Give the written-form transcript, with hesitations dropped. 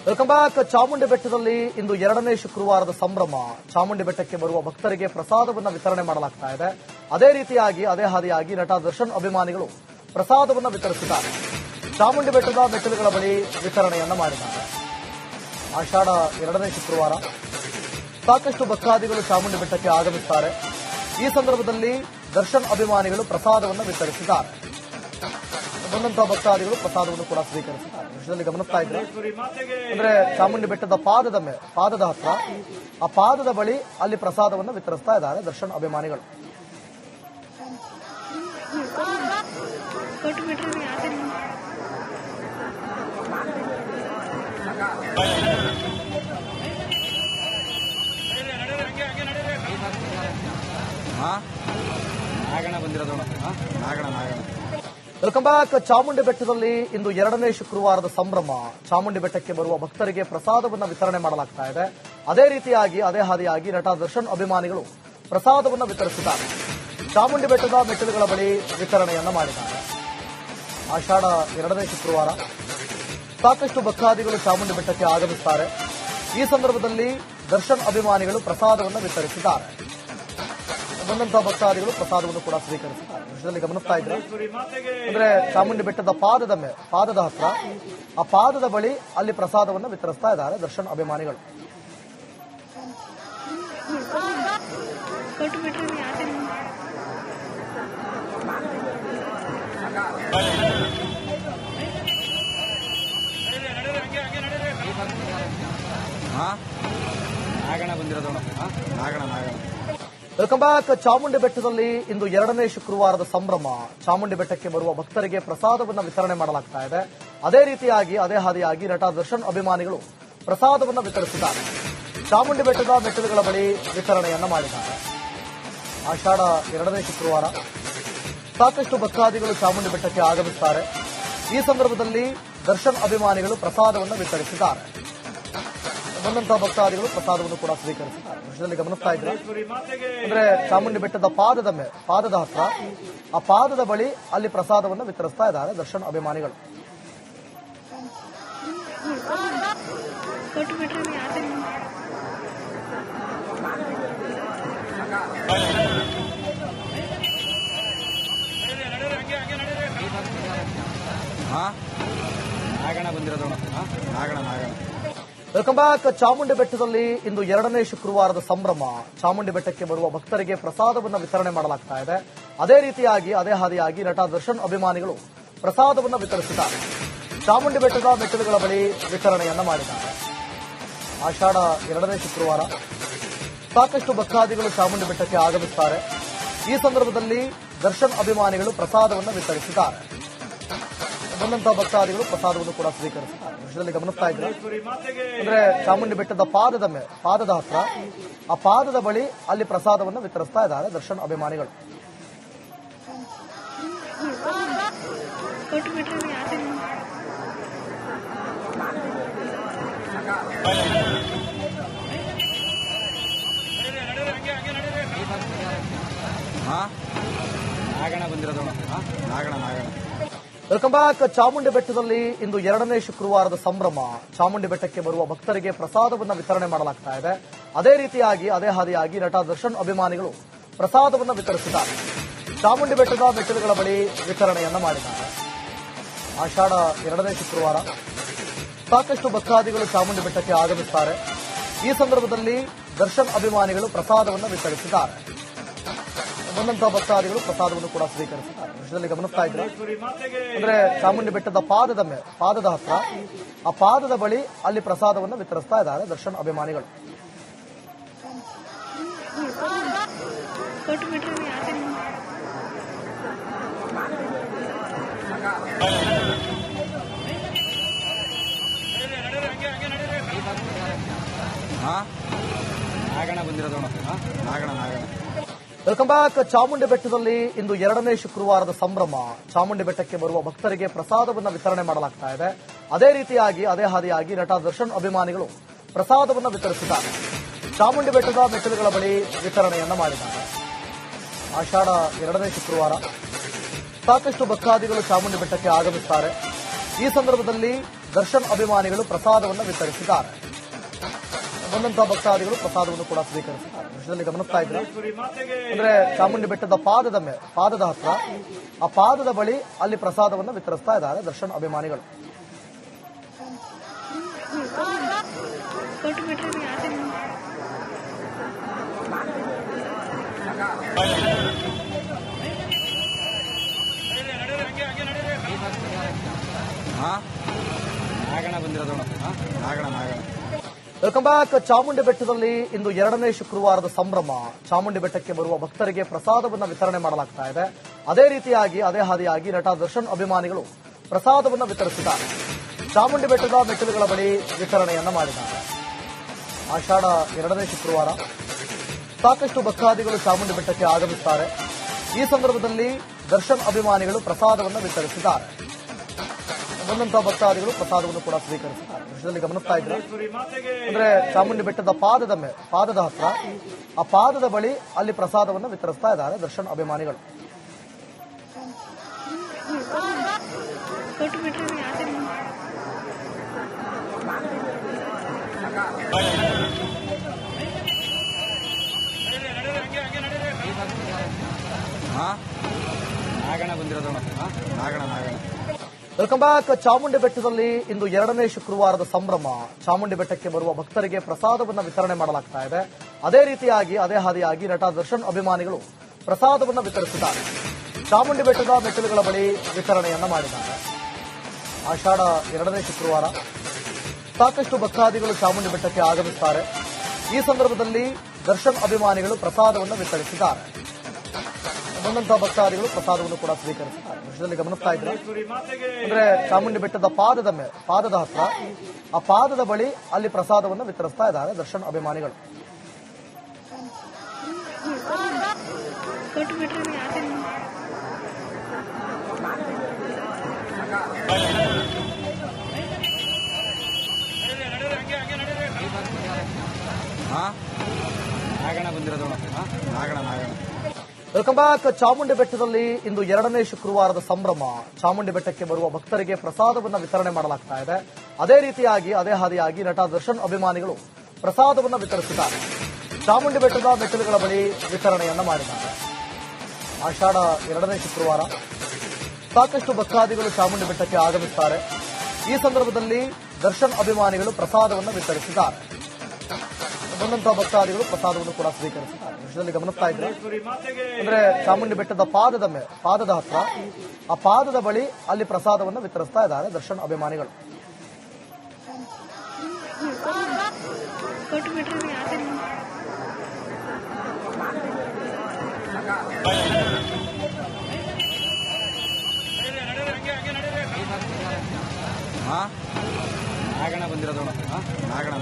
Welcome back. Chamundi ಬೆಟ್ಟದಲ್ಲಿ ಇಂದು ಎರಡನೇ ಶುಕ್ರವಾರದ ಸಂಭ್ರಮ. ಚಾಮುಂಡಿ ಬೆಟ್ಟಕ್ಕೆ ಬರುವ ಭಕ್ತರಿಗೆ ಪ್ರಸಾದವನ್ನು ವಿತರಣೆ ಮಾಡಲಾಗ್ತಾ ಇದೆ. ಅದೇ ರೀತಿಯಾಗಿ ಅದೇ ಹಾದಿಯಾಗಿ ನಟ ದರ್ಶನ್ ಅಭಿಮಾನಿಗಳು ಪ್ರಸಾದವನ್ನು ವಿತರಿಸಿದ್ದಾರೆ. ಚಾಮುಂಡಿ ಬೆಟ್ಟದ ಮೆಟ್ಟಿಲುಗಳ ಬಳಿ ವಿತರಣೆಯನ್ನ ಮಾಡಿದ್ದಾರೆ. ಆಷಾಢ ಎರಡನೇ ಶುಕ್ರವಾರ ಸಾಕಷ್ಟು ಭಕ್ತಾದಿಗಳು ಚಾಮುಂಡಿ ಬೆಟ್ಟಕ್ಕೆ ಆಗಮಿಸುತ್ತಾರೆ. ಈ ಸಂದರ್ಭದಲ್ಲಿ ದರ್ಶನ್ ಅಭಿಮಾನಿಗಳು ಪ್ರಸಾದವನ್ನು ವಿತರಿಸಿದ್ದಾರೆ. ಬಂದಂತಹ ಭಕ್ತಾದಿಗಳು ಪ್ರಸಾದವನ್ನು ಕೂಡ ಸ್ವೀಕರಿಸಿದ್ದಾರೆ. ವಿಷಯದಲ್ಲಿ ಗಮನಿಸ್ತಾ ಇದ್ರೆ ಅಂದ್ರೆ ಚಾಮುಂಡಿ ಬೆಟ್ಟದ ಪಾದದ ಹತ್ರ ಆ ಪಾದದ ಬಳಿ ಅಲ್ಲಿ ಪ್ರಸಾದವನ್ನು ವಿತರಿಸ್ತಾ ಇದ್ದಾರೆ ದರ್ಶನ್ ಅಭಿಮಾನಿಗಳು. Welcome back. ಚಾಮುಂಡಿ ಬೆಟ್ಟದಲ್ಲಿ ಇಂದು ಎರಡನೇ ಶುಕ್ರವಾರದ ಸಂಭ್ರಮ. ಚಾಮುಂಡಿ ಬೆಟ್ಟಕ್ಕೆ ಬರುವ ಭಕ್ತರಿಗೆ ಪ್ರಸಾದವನ್ನು ವಿತರಣೆ ಮಾಡಲಾಗ್ತಾ ಇದೆ. ಅದೇ ರೀತಿಯಾಗಿ ಅದೇ ಹಾದಿಯಾಗಿ ನಟ ದರ್ಶನ್ ಅಭಿಮಾನಿಗಳು ಪ್ರಸಾದವನ್ನು ವಿತರಿಸಿದ್ದಾರೆ. ಚಾಮುಂಡಿ ಬೆಟ್ಟದ ಮೆಟ್ಟಿಲುಗಳ ಬಳಿ ವಿತರಣೆಯನ್ನ ಮಾಡಿದ್ದಾರೆ. ಆಷಾಢ ಎರಡನೇ ಶುಕ್ರವಾರ ಸಾಕಷ್ಟು ಭಕ್ತಾದಿಗಳು ಚಾಮುಂಡಿ ಬೆಟ್ಟಕ್ಕೆ ಆಗಮಿಸುತ್ತಾರೆ. ಈ ಸಂದರ್ಭದಲ್ಲಿ ದರ್ಶನ್ ಅಭಿಮಾನಿಗಳು ಪ್ರಸಾದವನ್ನು ವಿತರಿಸಿದ್ದಾರೆ. ಬಂದಂತಹ ಭಕ್ತಾದಿಗಳು ಪ್ರಸಾದವನ್ನು ಕೂಡ ಸ್ವೀಕರಿಸಿದ್ದಾರೆ. ವಿಷಯದಲ್ಲಿ ಗಮನಿಸ್ತಾ ಇದ್ರೆ ಅಂದ್ರೆ ಚಾಮುಂಡಿ ಬೆಟ್ಟದ ಪಾದದ ಹತ್ರ ಆ ಪಾದದ ಬಳಿ ಅಲ್ಲಿ ಪ್ರಸಾದವನ್ನು ವಿತರಿಸ್ತಾ ಇದ್ದಾರೆ ದರ್ಶನ್ ಅಭಿಮಾನಿಗಳು. Welcome back. ಚಾಮುಂಡಿ ಬೆಟ್ಟದಲ್ಲಿ ಇಂದು ಎರಡನೇ ಶುಕ್ರವಾರದ ಸಂಭ್ರಮ. ಚಾಮುಂಡಿ ಬೆಟ್ಟಕ್ಕೆ ಬರುವ ಭಕ್ತರಿಗೆ ಪ್ರಸಾದವನ್ನು ವಿತರಣೆ ಮಾಡಲಾಗ್ತಾ ಇದೆ. ಅದೇ ರೀತಿಯಾಗಿ ಅದೇ ಹಾದಿಯಾಗಿ ನಟ ದರ್ಶನ್ ಅಭಿಮಾನಿಗಳು ಪ್ರಸಾದವನ್ನು ವಿತರಿಸಿದ್ದಾರೆ. ಚಾಮುಂಡಿ ಬೆಟ್ಟದ ಮೆಟ್ಟಿಲುಗಳ ಬಳಿ ವಿತರಣೆಯನ್ನ ಮಾಡಿದ್ದಾರೆ. ಆಷಾಢ ಎರಡನೇ ಶುಕ್ರವಾರ ಸಾಕಷ್ಟು ಭಕ್ತಾದಿಗಳು ಚಾಮುಂಡಿ ಬೆಟ್ಟಕ್ಕೆ ಆಗಮಿಸುತ್ತಾರೆ. ಈ ಸಂದರ್ಭದಲ್ಲಿ ದರ್ಶನ್ ಅಭಿಮಾನಿಗಳು ಪ್ರಸಾದವನ್ನು ವಿತರಿಸಿದ್ದಾರೆ. ಬಂದಂತಹ ಭಕ್ತಾದಿಗಳು ಪ್ರಸಾದವನ್ನು ಕೂಡ ಸ್ವೀಕರಿಸಿದ್ದಾರೆ. ವಿಷಯದಲ್ಲಿ ಗಮನಿಸ್ತಾ ಇದ್ರೆ ಅಂದ್ರೆ ಚಾಮುಂಡಿ ಬೆಟ್ಟದ ಪಾದದ ಹತ್ರ ಆ ಪಾದದ ಬಳಿ ಅಲ್ಲಿ ಪ್ರಸಾದವನ್ನು ವಿತರಿಸ್ತಾ ಇದ್ದಾರೆ ದರ್ಶನ್ ಅಭಿಮಾನಿಗಳು. Welcome back. ಚಾಮುಂಡಿ ಬೆಟ್ಟದಲ್ಲಿ ಇಂದು ಎರಡನೇ ಶುಕ್ರವಾರದ ಸಂಭ್ರಮ. ಚಾಮುಂಡಿ ಬೆಟ್ಟಕ್ಕೆ ಬರುವ ಭಕ್ತರಿಗೆ ಪ್ರಸಾದವನ್ನು ವಿತರಣೆ ಮಾಡಲಾಗ್ತಾ ಇದೆ. ಅದೇ ರೀತಿಯಾಗಿ ಅದೇ ಹಾದಿಯಾಗಿ ನಟ ದರ್ಶನ್ ಅಭಿಮಾನಿಗಳು ಪ್ರಸಾದವನ್ನು ವಿತರಿಸಿದ್ದಾರೆ. ಚಾಮುಂಡಿ ಬೆಟ್ಟದ ಮೆಟ್ಟಿಲುಗಳ ಬಳಿ ವಿತರಣೆಯನ್ನ ಮಾಡಿದ್ದಾರೆ. ಆಷಾಢ ಎರಡನೇ ಶುಕ್ರವಾರ ಸಾಕಷ್ಟು ಭಕ್ತಾದಿಗಳು ಚಾಮುಂಡಿ ಬೆಟ್ಟಕ್ಕೆ ಆಗಮಿಸುತ್ತಾರೆ. ಈ ಸಂದರ್ಭದಲ್ಲಿ ದರ್ಶನ್ ಅಭಿಮಾನಿಗಳು ಪ್ರಸಾದವನ್ನು ವಿತರಿಸಿದ್ದಾರೆ. ಬಂದಂತಹ ಭಕ್ತಾದಿಗಳು ಪ್ರಸಾದವನ್ನು ಕೂಡ ಸ್ವೀಕರಿಸಿದ್ದಾರೆ. ವಿಷಯದಲ್ಲಿ ಗಮನಿಸ್ತಾ ಇದ್ರೆ ಅಂದ್ರೆ ಚಾಮುಂಡಿ ಬೆಟ್ಟದ ಪಾದದ ಹತ್ರ ಆ ಪಾದದ ಬಳಿ ಅಲ್ಲಿ ಪ್ರಸಾದವನ್ನು ವಿತರಿಸ್ತಾ ಇದ್ದಾರೆ ದರ್ಶನ್ ಅಭಿಮಾನಿಗಳು. Welcome back. ಚಾಮುಂಡಿ ಬೆಟ್ಟದಲ್ಲಿ ಇಂದು ಎರಡನೇ ಶುಕ್ರವಾರದ ಸಂಭ್ರಮ. ಚಾಮುಂಡಿ ಬೆಟ್ಟಕ್ಕೆ ಬರುವ ಭಕ್ತರಿಗೆ ಪ್ರಸಾದವನ್ನು ವಿತರಣೆ ಮಾಡಲಾಗ್ತಾ ಇದೆ. ಅದೇ ರೀತಿಯಾಗಿ ಅದೇ ಹಾದಿಯಾಗಿ ನಟ ದರ್ಶನ್ ಅಭಿಮಾನಿಗಳು ಪ್ರಸಾದವನ್ನು ವಿತರಿಸಿದ್ದಾರೆ. ಚಾಮುಂಡಿ ಬೆಟ್ಟದ ಮೆಟ್ಟಿಲುಗಳ ಬಳಿ ವಿತರಣೆಯನ್ನ ಮಾಡಿದ್ದಾರೆ. ಆಷಾಢ ಎರಡನೇ ಶುಕ್ರವಾರ ಸಾಕಷ್ಟು ಭಕ್ತಾದಿಗಳು ಚಾಮುಂಡಿ ಬೆಟ್ಟಕ್ಕೆ ಆಗಮಿಸುತ್ತಾರೆ. ಈ ಸಂದರ್ಭದಲ್ಲಿ ದರ್ಶನ್ ಅಭಿಮಾನಿಗಳು ಪ್ರಸಾದವನ್ನು ವಿತರಿಸಿದ್ದಾರೆ. ಬಂದಂತಹ ಭಕ್ತಾದಿಗಳು ಪ್ರಸಾದವನ್ನು ಕೂಡ ಸ್ವೀಕರಿಸಿದ್ದಾರೆ. ವಿಷಯದಲ್ಲಿ ಗಮನಿಸ್ತಾ ಇದ್ರೆ ಅಂದ್ರೆ ಚಾಮುಂಡಿ ಬೆಟ್ಟದ ಪಾದದ ಹತ್ರ ಆ ಪಾದದ ಬಳಿ ಅಲ್ಲಿ ಪ್ರಸಾದವನ್ನು ವಿತರಿಸ್ತಾ ಇದ್ದಾರೆ ದರ್ಶನ್ ಅಭಿಮಾನಿಗಳು. Welcome back. ಚಾಮುಂಡಿ ಬೆಟ್ಟದಲ್ಲಿ ಇಂದು ಎರಡನೇ ಶುಕ್ರವಾರದ ಸಂಭ್ರಮ. ಚಾಮುಂಡಿ ಬೆಟ್ಟಕ್ಕೆ ಬರುವ ಭಕ್ತರಿಗೆ ಪ್ರಸಾದವನ್ನು ವಿತರಣೆ ಮಾಡಲಾಗ್ತಾ ಇದೆ. ಅದೇ ರೀತಿಯಾಗಿ ಅದೇ ಹಾದಿಯಾಗಿ ನಟ ದರ್ಶನ್ ಅಭಿಮಾನಿಗಳು ಪ್ರಸಾದವನ್ನು ವಿತರಿಸಿದ್ದಾರೆ. ಚಾಮುಂಡಿ ಬೆಟ್ಟದ ಮೆಟ್ಟಿಲುಗಳ ಬಳಿ ವಿತರಣೆಯನ್ನ ಮಾಡಿದ್ದಾರೆ. ಆಷಾಢ ಎರಡನೇ ಶುಕ್ರವಾರ ಸಾಕಷ್ಟು ಭಕ್ತಾದಿಗಳು ಚಾಮುಂಡಿ ಬೆಟ್ಟಕ್ಕೆ ಆಗಮಿಸುತ್ತಾರೆ. ಈ ಸಂದರ್ಭದಲ್ಲಿ ದರ್ಶನ್ ಅಭಿಮಾನಿಗಳು ಪ್ರಸಾದವನ್ನು ವಿತರಿಸಿದ್ದಾರೆ. ಬಂದಂತಹ ಭಕ್ತಾದಿಗಳು ಪ್ರಸಾದವನ್ನು ಕೂಡ ಸ್ವೀಕರಿಸಿದ್ದಾರೆ. ದೃಶ್ಯದಲ್ಲಿ ಗಮನಿಸ್ತಾ ಇದ್ದಾರೆ ಅಂದ್ರೆ ಚಾಮುಂಡಿ ಬೆಟ್ಟದ ಪಾದದ ಹತ್ರ ಆ ಪಾದದ ಬಳಿ ಅಲ್ಲಿ ಪ್ರಸಾದವನ್ನು ವಿತರಿಸ್ತಾ ಇದ್ದಾರೆ ದರ್ಶನ್ ಅಭಿಮಾನಿಗಳು. Welcome back. ಚಾಮುಂಡಿ ಬೆಟ್ಟದಲ್ಲಿ ಇಂದು 2ನೇ ಶುಕ್ರವಾರದ ಸಂಭ್ರಮ. ಚಾಮುಂಡಿ ಬೆಟ್ಟಕ್ಕೆ ಬರುವ ಭಕ್ತರಿಗೆ ಪ್ರಸಾದವನ್ನು ವಿತರಣೆ ಮಾಡಲಾಗ್ತಾ ಇದೆ. ಅದೇ ರೀತಿಯಾಗಿ ಅದೇ ಹಾದಿಯಾಗಿ ನಟ ದರ್ಶನ್ ಅಭಿಮಾನಿಗಳು ಪ್ರಸಾದವನ್ನು ವಿತರಿಸಿದ್ದಾರೆ. ಚಾಮುಂಡಿ ಬೆಟ್ಟದ ಮೆಟ್ಟಿಲುಗಳ ಬಳಿ ವಿತರಣೆಯನ್ನ ಮಾಡಿದ್ದಾರೆ. ಆಷಾಢ 2ನೇ ಶುಕ್ರವಾರ ಸಾಕಷ್ಟು ಭಕ್ತಾದಿಗಳು ಚಾಮುಂಡಿ ಬೆಟ್ಟಕ್ಕೆ ಆಗಮಿಸುತ್ತಾರೆ. ಈ ಸಂದರ್ಭದಲ್ಲಿ ದರ್ಶನ್ ಅಭಿಮಾನಿಗಳು ಪ್ರಸಾದವನ್ನು ವಿತರಿಸಿದ್ದಾರೆ. ಬಂದಂತಹ ಭಕ್ತಾದಿಗಳು ಪ್ರಸಾದವನ್ನು ಕೂಡ ಸ್ವೀಕರಿಸಿದ್ದಾರೆ. ದೃಶ್ಯದಲ್ಲಿ ಗಮನಿಸ್ತಾ ಇದ್ದಾರೆ ಅಂದ್ರೆ ಚಾಮುಂಡಿ ಬೆಟ್ಟದ ಪಾದದ ಹತ್ರ ಆ ಪಾದದ ಬಳಿ ಅಲ್ಲಿ ಪ್ರಸಾದವನ್ನು ವಿತರಿಸ್ತಾ ಇದ್ದಾರೆ ದರ್ಶನ್ ಅಭಿಮಾನಿಗಳು. Welcome back. ಚಾಮುಂಡಿ ಬೆಟ್ಟದಲ್ಲಿ ಇಂದು 2ನೇ ಶುಕ್ರವಾರದ ಸಂಭ್ರಮ. ಚಾಮುಂಡಿ ಬೆಟ್ಟಕ್ಕೆ ಬರುವ ಭಕ್ತರಿಗೆ ಪ್ರಸಾದವನ್ನು ವಿತರಣೆ ಮಾಡಲಾಗ್ತಾ ಇದೆ. ಅದೇ ರೀತಿಯಾಗಿ ಅದೇ ಹಾದಿಯಾಗಿ ನಟ ದರ್ಶನ್ ಅಭಿಮಾನಿಗಳು ಪ್ರಸಾದವನ್ನು ವಿತರಿಸಿದ್ದಾರೆ. ಚಾಮುಂಡಿ ಬೆಟ್ಟದ ಮೆಟ್ಟಿಲುಗಳ ಬಳಿ ವಿತರಣೆಯನ್ನ ಮಾಡಿದ್ದಾರೆ. ಆಷಾಢ 2ನೇ ಶುಕ್ರವಾರ ಸಾಕಷ್ಟು ಭಕ್ತಾದಿಗಳು ಚಾಮುಂಡಿ ಬೆಟ್ಟಕ್ಕೆ ಆಗಮಿಸುತ್ತಾರೆ. ಈ ಸಂದರ್ಭದಲ್ಲಿ ದರ್ಶನ್ ಅಭಿಮಾನಿಗಳು ಪ್ರಸಾದವನ್ನು ವಿತರಿಸಿದ್ದಾರೆ. ಬಂದಂತಹ ಭಕ್ತಾದಿಗಳು ಪ್ರಸಾದವನ್ನು ಕೂಡ ಸ್ವೀಕರಿಸಿದ್ದಾರೆ. ದೃಶ್ಯದಲ್ಲಿ ಗಮನಿಸ್ತಾ ಇದ್ದಾರೆ ಅಂದ್ರೆ ಚಾಮುಂಡಿ ಬೆಟ್ಟದ ಪಾದದ ಹತ್ರ ಆ ಪಾದದ ಬಳಿ ಅಲ್ಲಿ ಪ್ರಸಾದವನ್ನು ವಿತರಿಸ್ತಾ ಇದ್ದಾರೆ ದರ್ಶನ್ ಅಭಿಮಾನಿಗಳು. Welcome back. ಚಾಮುಂಡಿ ಬೆಟ್ಟದಲ್ಲಿ ಇಂದು 2ನೇ ಶುಕ್ರವಾರದ ಸಂಭ್ರಮ. ಚಾಮುಂಡಿ ಬೆಟ್ಟಕ್ಕೆ ಬರುವ ಭಕ್ತರಿಗೆ ಪ್ರಸಾದವನ್ನು ವಿತರಣೆ ಮಾಡಲಾಗ್ತಾ ಇದೆ. ಅದೇ ರೀತಿಯಾಗಿ ಅದೇ ಹಾದಿಯಾಗಿ ನಟ ದರ್ಶನ್ ಅಭಿಮಾನಿಗಳು ಪ್ರಸಾದವನ್ನು ವಿತರಿಸಿದ್ದಾರೆ. ಚಾಮುಂಡಿ ಬೆಟ್ಟದ ಮೆಟ್ಟಿಲುಗಳ ಬಳಿ ವಿತರಣೆಯನ್ನ ಮಾಡಿದ್ದಾರೆ. ಆಷಾಢ 2ನೇ ಶುಕ್ರವಾರ ಸಾಕಷ್ಟು ಭಕ್ತಾದಿಗಳು ಚಾಮುಂಡಿ ಬೆಟ್ಟಕ್ಕೆ ಆಗಮಿಸುತ್ತಾರೆ. ಈ ಸಂದರ್ಭದಲ್ಲಿ ದರ್ಶನ್ ಅಭಿಮಾನಿಗಳು ಪ್ರಸಾದವನ್ನು ವಿತರಿಸಿದ್ದಾರೆ. ಬಂದಂತಹ ಭಕ್ತಾದಿಗಳು ಪ್ರಸಾದವನ್ನು ಕೂಡ ಸ್ವೀಕರಿಸಿದ್ದಾರೆ. ದೃಶ್ಯದಲ್ಲಿ ಗಮನಿಸ್ತಾ ಇದ್ದಾರೆ ಅಂದ್ರೆ ಚಾಮುಂಡಿ ಬೆಟ್ಟದ ಪಾದದ ಹತ್ರ ಆ ಪಾದದ ಬಳಿ ಅಲ್ಲಿ ಪ್ರಸಾದವನ್ನು ವಿತರಿಸ್ತಾ ಇದ್ದಾರೆ ದರ್ಶನ್ ಅಭಿಮಾನಿಗಳು. ನಾಗಣ ಬಂದಿರೋದು ನಾಗಣ